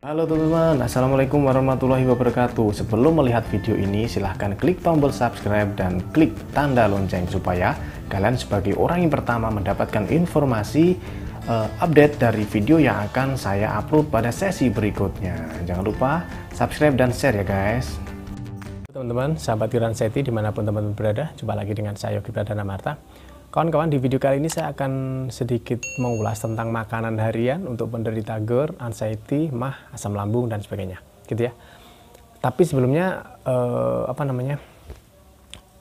Halo teman-teman, Assalamualaikum warahmatullahi wabarakatuh. Sebelum melihat video ini, silahkan klik tombol subscribe dan klik tanda lonceng supaya kalian sebagai orang yang pertama mendapatkan informasi update dari video yang akan saya upload pada sesi berikutnya. Jangan lupa subscribe dan share ya guys. Teman-teman, sahabat Iranseti dimanapun teman-teman berada, jumpa lagi dengan saya Yogi Pradana Marta. Kawan-kawan, di video kali ini saya akan sedikit mengulas tentang makanan harian untuk penderita GERD, anxiety, MAH, asam lambung dan sebagainya, gitu ya. Tapi sebelumnya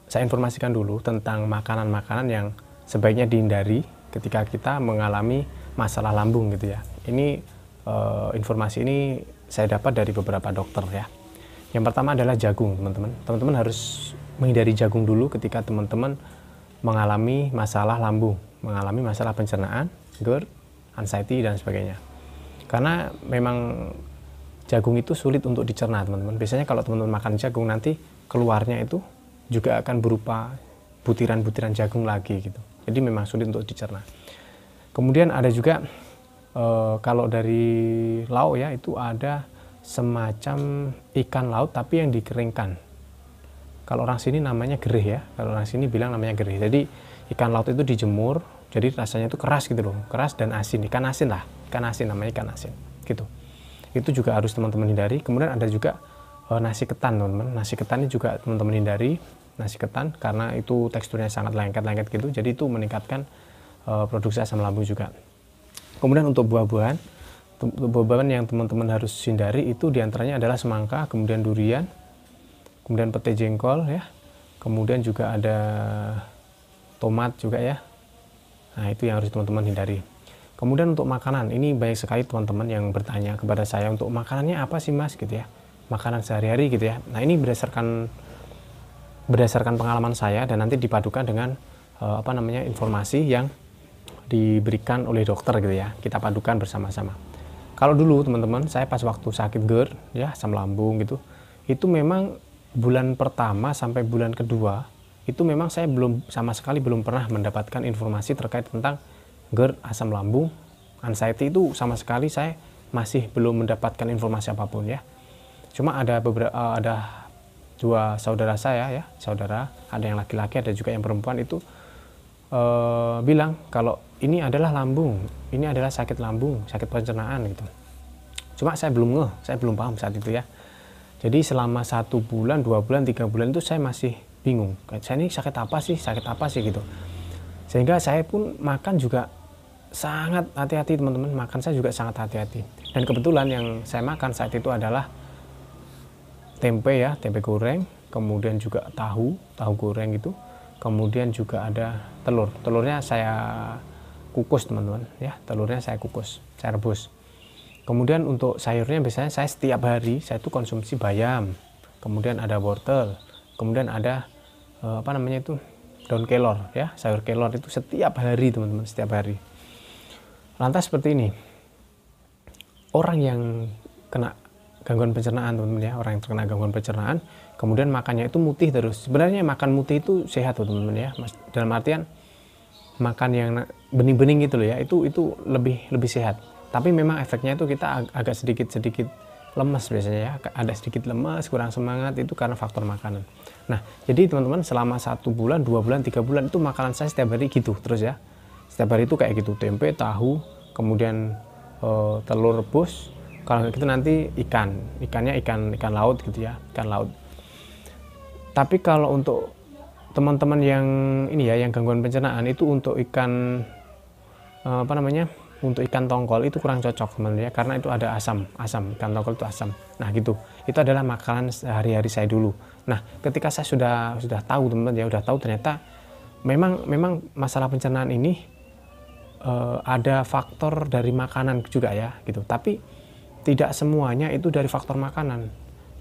saya informasikan dulu tentang makanan-makanan yang sebaiknya dihindari ketika kita mengalami masalah lambung, gitu ya. Ini informasi ini saya dapat dari beberapa dokter ya. Yang pertama adalah jagung, teman-teman. Teman-teman harus menghindari jagung dulu ketika teman-teman mengalami masalah lambung, mengalami masalah pencernaan, GERD, anxiety, dan sebagainya. Karena memang jagung itu sulit untuk dicerna, teman-teman. Biasanya kalau teman-teman makan jagung, nanti keluarnya itu juga akan berupa butiran-butiran jagung lagi, gitu. Jadi memang sulit untuk dicerna. Kemudian ada juga, kalau dari lauk ya, itu ada semacam ikan laut, tapi yang dikeringkan. Kalau orang sini namanya gerih ya, kalau orang sini bilang namanya gerih. Jadi ikan laut itu dijemur, jadi rasanya itu keras gitu loh, keras dan asin, ikan asin lah, ikan asin namanya ikan asin, gitu. Itu juga harus teman-teman hindari. Kemudian ada juga nasi ketan, teman-teman. Nasi ketan ini juga teman-teman hindari, nasi ketan, karena itu teksturnya sangat lengket-lengket gitu, jadi itu meningkatkan produksi asam lambung juga. Kemudian untuk buah-buahan yang teman-teman harus hindari itu diantaranya adalah semangka, kemudian durian, kemudian pete jengkol ya, kemudian juga ada tomat juga ya. Nah, itu yang harus teman-teman hindari. Kemudian untuk makanan, ini banyak sekali teman-teman yang bertanya kepada saya untuk makanannya apa sih mas gitu ya, makanan sehari-hari gitu ya. Nah, ini berdasarkan pengalaman saya dan nanti dipadukan dengan informasi yang diberikan oleh dokter gitu ya, kita padukan bersama-sama. Kalau dulu teman-teman, saya pas waktu sakit GERD ya, asam lambung gitu, itu memang bulan pertama sampai bulan kedua itu memang saya sama sekali belum pernah mendapatkan informasi terkait tentang GERD, asam lambung, anxiety, itu sama sekali saya masih belum mendapatkan informasi apapun ya. Cuma ada dua saudara saya ya, ada yang laki-laki ada juga yang perempuan itu bilang kalau ini adalah lambung, ini adalah sakit lambung, sakit pencernaan gitu. Cuma saya belum paham saat itu ya. Jadi selama 1 bulan, 2 bulan, 3 bulan itu saya masih bingung. Saya ini sakit apa sih gitu. Sehingga saya pun makan juga sangat hati-hati teman-teman. Makan saya juga sangat hati-hati. Dan kebetulan yang saya makan saat itu adalah tempe ya, tempe goreng. Kemudian juga tahu goreng gitu. Kemudian juga ada telur. Telurnya saya kukus teman-teman ya. Telurnya saya kukus, saya rebus. Kemudian untuk sayurnya biasanya saya setiap hari saya itu konsumsi bayam, kemudian ada wortel, kemudian ada daun kelor ya, sayur kelor itu setiap hari teman-teman, setiap hari. Lantas seperti ini, orang yang kena gangguan pencernaan teman-teman ya, orang yang terkena gangguan pencernaan, kemudian makannya itu mutih terus. Sebenarnya makan mutih itu sehat teman-teman ya, dalam artian makan yang bening-bening gitu loh ya, itu lebih sehat. Tapi memang efeknya itu kita agak sedikit lemes biasanya ya, ada sedikit lemes, kurang semangat, itu karena faktor makanan. Nah, jadi teman-teman selama 1 bulan, 2 bulan, 3 bulan itu makanan saya setiap hari gitu terus ya. Setiap hari itu kayak gitu, tempe, tahu, kemudian telur rebus. Kalau gitu nanti ikannya ikan laut gitu ya, ikan laut. Tapi kalau untuk teman-teman yang ini ya, yang gangguan pencernaan itu untuk ikan untuk ikan tongkol itu kurang cocok teman-teman ya, karena itu ada asam, ikan tongkol itu asam. Nah gitu, itu adalah makanan sehari-hari saya dulu. Nah ketika saya sudah tahu teman-teman ya, udah tahu ternyata memang masalah pencernaan ini ada faktor dari makanan juga ya gitu. Tapi tidak semuanya itu dari faktor makanan.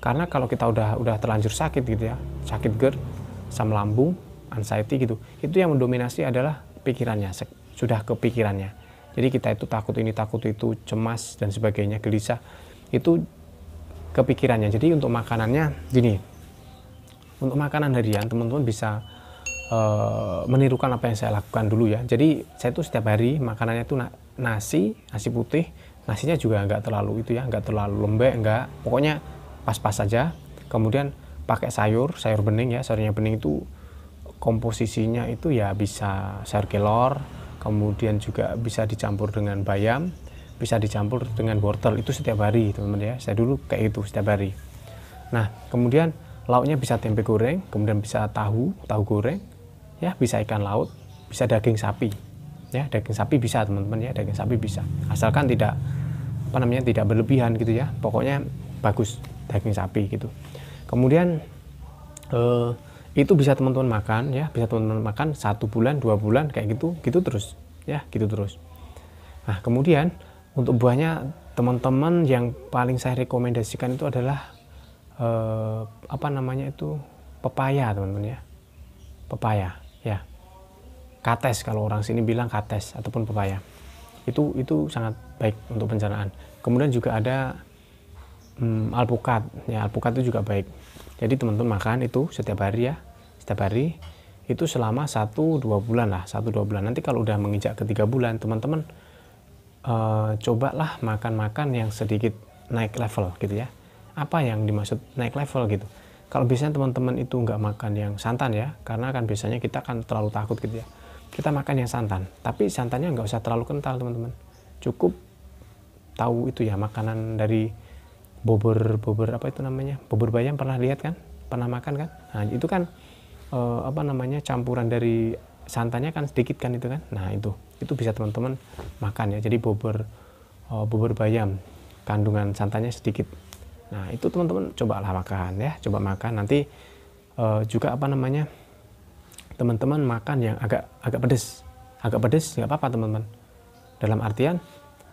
Karena kalau kita udah terlanjur sakit gitu ya, sakit GERD, asam lambung, anxiety gitu, itu yang mendominasi adalah pikirannya, sudah kepikirannya. Jadi kita itu takut ini, takut itu, cemas dan sebagainya, gelisah, itu kepikirannya. Jadi untuk makanannya gini, untuk makanan harian teman-teman bisa menirukan apa yang saya lakukan dulu ya. Jadi saya itu setiap hari makanannya itu nasi putih, nasinya juga nggak terlalu itu ya, nggak terlalu lembek, nggak, pokoknya pas-pas saja. Kemudian pakai sayur bening ya. Sayurnya bening itu komposisinya itu ya bisa sayur kelor, kemudian juga bisa dicampur dengan bayam, bisa dicampur dengan wortel. Itu setiap hari teman-teman ya, saya dulu kayak itu setiap hari. Nah kemudian lauknya bisa tempe goreng, kemudian bisa tahu goreng ya, bisa ikan laut, bisa daging sapi ya. Daging sapi bisa teman-teman ya, daging sapi bisa, asalkan tidak tidak berlebihan gitu ya, pokoknya bagus daging sapi gitu. Kemudian itu bisa teman-teman makan ya, bisa teman-teman makan 1 bulan 2 bulan kayak gitu terus ya, gitu terus. Nah kemudian untuk buahnya teman-teman yang paling saya rekomendasikan itu adalah pepaya teman-teman ya, pepaya ya, kates kalau orang sini bilang kates ataupun pepaya. Itu sangat baik untuk pencernaan. Kemudian juga ada alpukat ya, alpukat itu juga baik. Jadi teman-teman makan itu setiap hari ya, setiap hari itu selama 1-2 bulan lah, 1-2 bulan. Nanti kalau udah menginjak ke 3 bulan teman-teman cobalah makan yang sedikit naik level gitu ya. Apa yang dimaksud naik level gitu? Kalau biasanya teman-teman itu nggak makan yang santan ya, karena kan biasanya kita kan terlalu takut gitu ya, kita makan yang santan, tapi santannya nggak usah terlalu kental teman-teman, cukup tahu itu ya, makanan dari bobor apa itu namanya, bobor bayam, pernah lihat kan, pernah makan kan? Nah itu kan campuran dari santannya kan sedikit kan itu kan. Nah itu bisa teman-teman makan ya, jadi bobor bayam kandungan santannya sedikit. Nah itu teman-teman cobalah makan ya, coba makan. Nanti juga teman-teman makan yang agak pedes nggak apa-apa teman-teman, dalam artian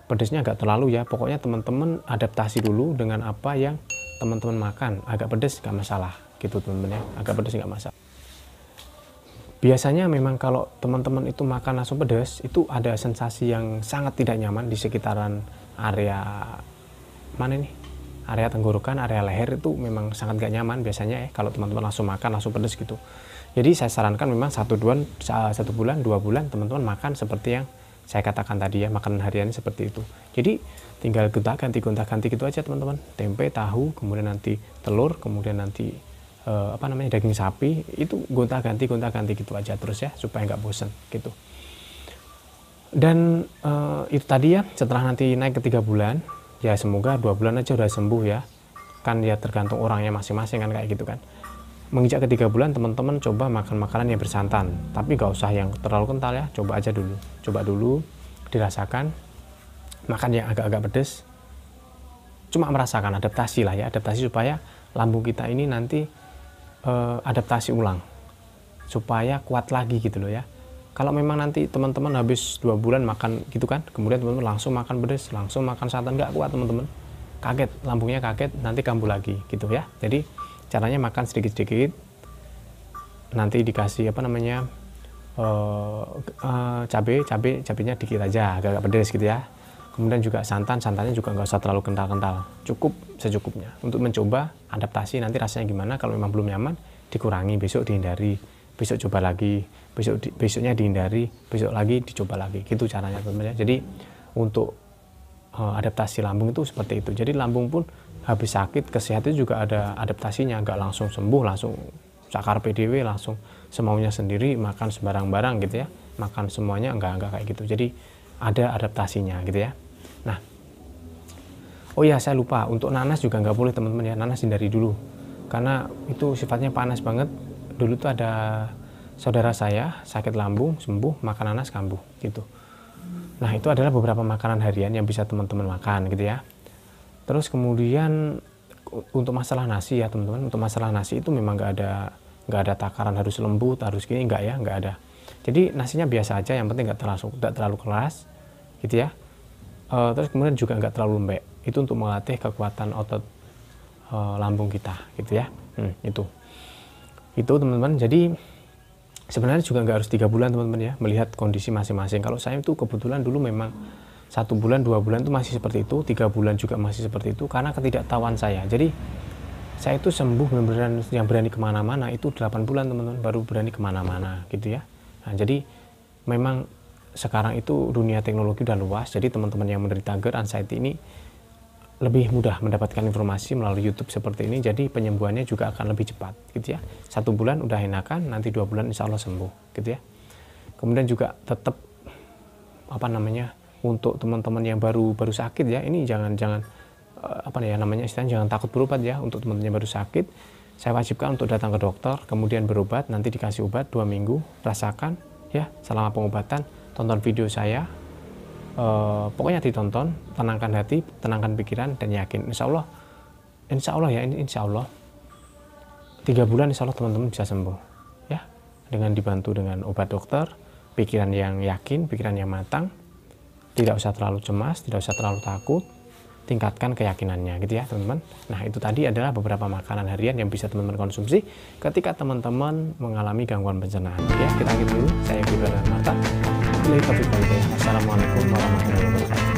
pedesnya nggak terlalu ya, pokoknya teman-teman adaptasi dulu dengan apa yang teman-teman makan. Agak pedes nggak masalah gitu teman-teman ya, agak pedes nggak masalah. Biasanya memang kalau teman-teman itu makan langsung pedas, itu ada sensasi yang sangat tidak nyaman di sekitaran area mana nih, area tenggorokan, area leher, itu memang sangat gak nyaman biasanya ya kalau teman-teman langsung makan langsung pedas gitu. Jadi saya sarankan memang 1 bulan 2 bulan teman-teman makan seperti yang saya katakan tadi ya, makanan harian seperti itu. Jadi tinggal gonta-ganti gitu aja teman-teman, tempe, tahu, kemudian nanti telur, kemudian nanti daging sapi, itu gonta-ganti gitu aja terus ya, supaya nggak bosen gitu. Dan itu tadi ya, setelah nanti naik ke 3 bulan ya, semoga 2 bulan aja udah sembuh ya, kan ya tergantung orangnya masing-masing kan kayak gitu kan. Menginjak ke 3 bulan teman-teman coba makan makanan yang bersantan, tapi nggak usah yang terlalu kental ya, coba dulu dirasakan makan yang agak-agak pedes, cuma merasakan, adaptasi lah ya, adaptasi supaya lambung kita ini nanti adaptasi ulang supaya kuat lagi gitu loh ya. Kalau memang nanti teman-teman habis 2 bulan makan gitu kan, kemudian teman-teman langsung makan pedas, langsung makan santan, nggak kuat teman-teman, kaget, lambungnya kaget, nanti kambuh lagi gitu ya. Jadi caranya makan sedikit-sedikit, nanti dikasih cabenya dikit aja, agak pedas gitu ya. Kemudian juga santannya juga nggak usah terlalu kental-kental, cukup secukupnya untuk mencoba adaptasi. Nanti rasanya gimana, kalau memang belum nyaman dikurangi, besok dihindari, besok coba lagi, besoknya dihindari, besok lagi dicoba lagi, gitu caranya teman-teman ya. Jadi untuk adaptasi lambung itu seperti itu. Jadi lambung pun habis sakit, kesehatan juga ada adaptasinya, nggak langsung sembuh, langsung sakar PDW, langsung semaunya sendiri makan sembarang-barang gitu ya, makan semuanya, enggak kayak gitu. Jadi ada adaptasinya gitu ya. Nah, oh ya saya lupa, untuk nanas juga nggak boleh teman-teman ya, nanas hindari dulu karena itu sifatnya panas banget. Dulu tuh ada saudara saya sakit lambung, sembuh, makan nanas kambuh gitu. Nah itu adalah beberapa makanan harian yang bisa teman-teman makan gitu ya. Terus kemudian untuk masalah nasi ya teman-teman, untuk masalah nasi itu memang nggak ada takaran harus lembut, harus gini, nggak ya, nggak ada. Jadi nasinya biasa aja, yang penting nggak terlalu keras gitu ya. Terus kemudian juga nggak terlalu lembek, itu untuk melatih kekuatan otot lambung kita gitu ya. Itu teman-teman. Jadi sebenarnya juga nggak harus 3 bulan teman-teman ya, melihat kondisi masing-masing. Kalau saya itu kebetulan dulu memang 1 bulan 2 bulan itu masih seperti itu, 3 bulan juga masih seperti itu, karena ketidaktahuan saya. Jadi saya itu sembuh benar-benar yang berani kemana-mana itu 8 bulan teman-teman, baru berani kemana-mana gitu ya. Nah jadi memang sekarang itu dunia teknologi udah luas, jadi teman-teman yang menderita GERD, anxiety ini lebih mudah mendapatkan informasi melalui YouTube seperti ini, jadi penyembuhannya juga akan lebih cepat gitu ya. 1 bulan udah enakan, nanti 2 bulan insya Allah sembuh gitu ya. Kemudian juga tetap untuk teman-teman yang baru sakit ya, ini jangan istilahnya jangan takut berobat ya. Untuk teman-teman yang baru sakit, saya wajibkan untuk datang ke dokter, kemudian berobat, nanti dikasih obat 2 minggu, rasakan ya selama pengobatan, tonton video saya. Pokoknya ditonton, tenangkan hati, tenangkan pikiran, dan yakin insya Allah 3 bulan insya Allah teman-teman bisa sembuh ya, dengan dibantu dengan obat dokter, pikiran yang yakin, pikiran yang matang, tidak usah terlalu cemas, tidak usah terlalu takut, tingkatkan keyakinannya gitu ya teman-teman. Nah, itu tadi adalah beberapa makanan harian yang bisa teman-teman konsumsi ketika teman-teman mengalami gangguan pencernaan ya. Kita akhiri dulu, saya Gibran Marta. Assalamualaikum warahmatullahi wabarakatuh.